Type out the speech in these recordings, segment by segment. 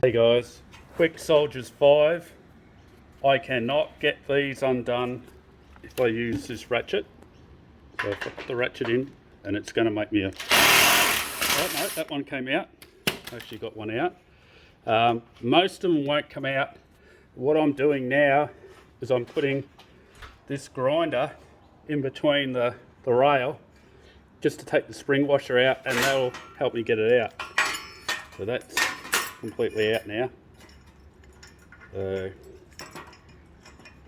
Hey guys, Quick Soldiers 5. I cannot get these undone if I use this ratchet. So if I put the ratchet in, and it's going to make me a... Oh no, that one came out. I actually got one out. Most of them won't come out. What I'm doing now is I'm putting this grinder in between the rail just to take the spring washer out, and that'll help me get it out. So that's completely out now.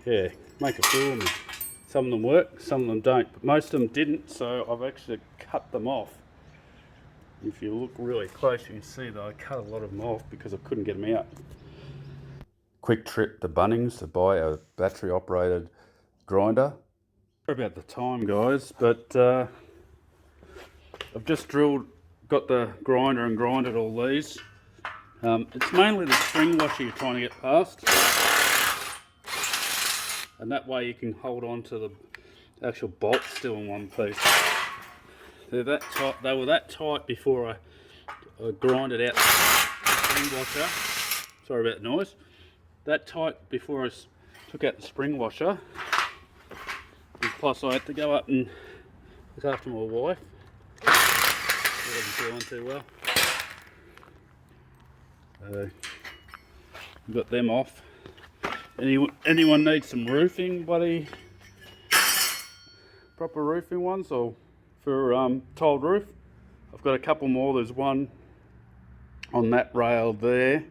Yeah, make a fool of me. Some of them work, some of them don't, but most of them didn't, so I've actually cut them off. If you look really close, you can see that I cut a lot of them off because I couldn't get them out. Quick trip to Bunnings to buy a battery operated grinder. Sorry about the time guys, but I've just got the grinder and grinded all these. It's mainly the spring washer you're trying to get past, and that way you can hold on to the actual bolt still in one piece. They're that tight. They were that tight before I grinded out the spring washer. Sorry about the noise. That tight before I took out the spring washer. And plus I had to go up and look after my wife. She wasn't feeling too well. Got them off. Anyone needs some roofing, buddy? Proper roofing ones, or for tiled roof? I've got a couple more. There's one on that rail there,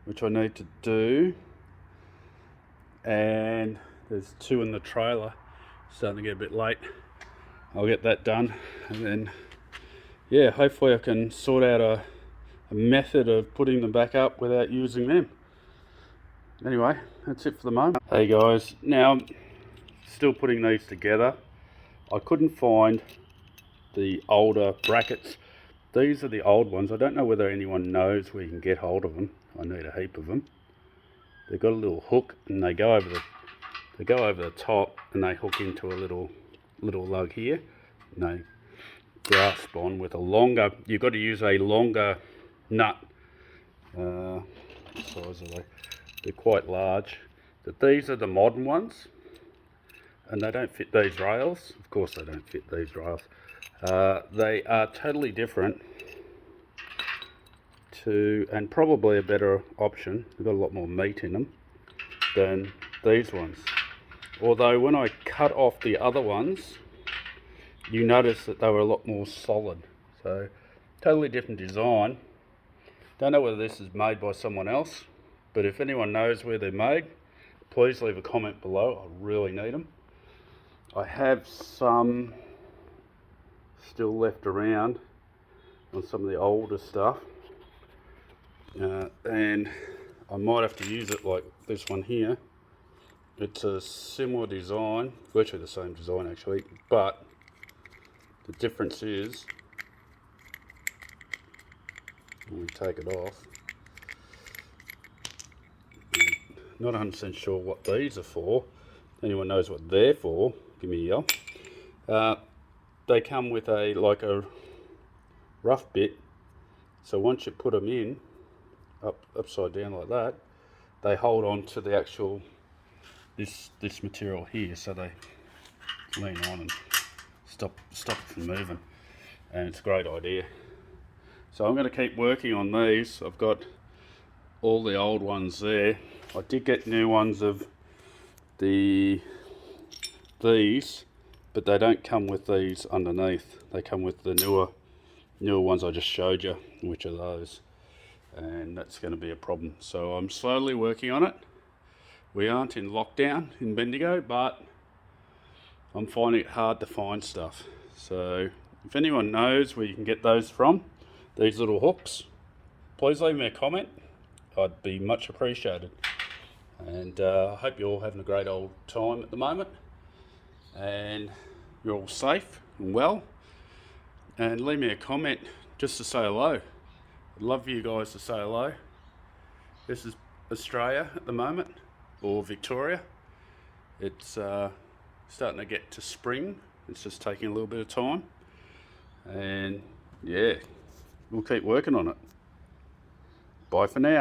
which I need to do, and there's two in the trailer. Starting to get a bit late. I'll get that done, and then yeah, hopefully I can sort out a method of putting them back up without using them. Anyway, that's it for the moment. Hey guys, now still putting these together. I couldn't find the older brackets. These are the old ones. I don't know whether anyone knows where you can get hold of them. I need a heap of them. They've got a little hook and they go over the top, and they hook into a little lug here. And they grasp on with a longer, you've got to use a longer nut. What size are they? They're quite large. But these are the modern ones, and they don't fit these rails. Of course they don't fit these rails. They are totally different to, and probably a better option. They've got a lot more meat in them than these ones. Although when I cut off the other ones, you notice that they were a lot more solid. So totally different design. Don't know whether this is made by someone else, but if anyone knows where they're made, please leave a comment below. I really need them. I have some still left around on some of the older stuff, and I might have to use it like this one here. It's a similar design, virtually the same design actually, but the difference is, when we take it off, not 100% sure what these are for. Anyone knows what they're for, give me a yell. They come with a rough bit, so once you put them in upside down like that, they hold on to the actual this material here, so they lean on and stop it from moving, and it's a great idea. So I'm going to keep working on these. I've got all the old ones there. I did get new ones of these, but they don't come with these underneath. They come with the newer ones I just showed you, which are those, and that's going to be a problem. So I'm slowly working on it. We aren't in lockdown in Bendigo, but I'm finding it hard to find stuff. So if anyone knows where you can get those from, these little hooks, please leave me a comment. I'd be much appreciated. And I hope you're all having a great old time at the moment, and you're all safe and well. And leave me a comment just to say hello. I'd love for you guys to say hello. This is Australia at the moment, or Victoria. It's starting to get to spring. It's just taking a little bit of time, and yeah, we'll keep working on it. Bye for now.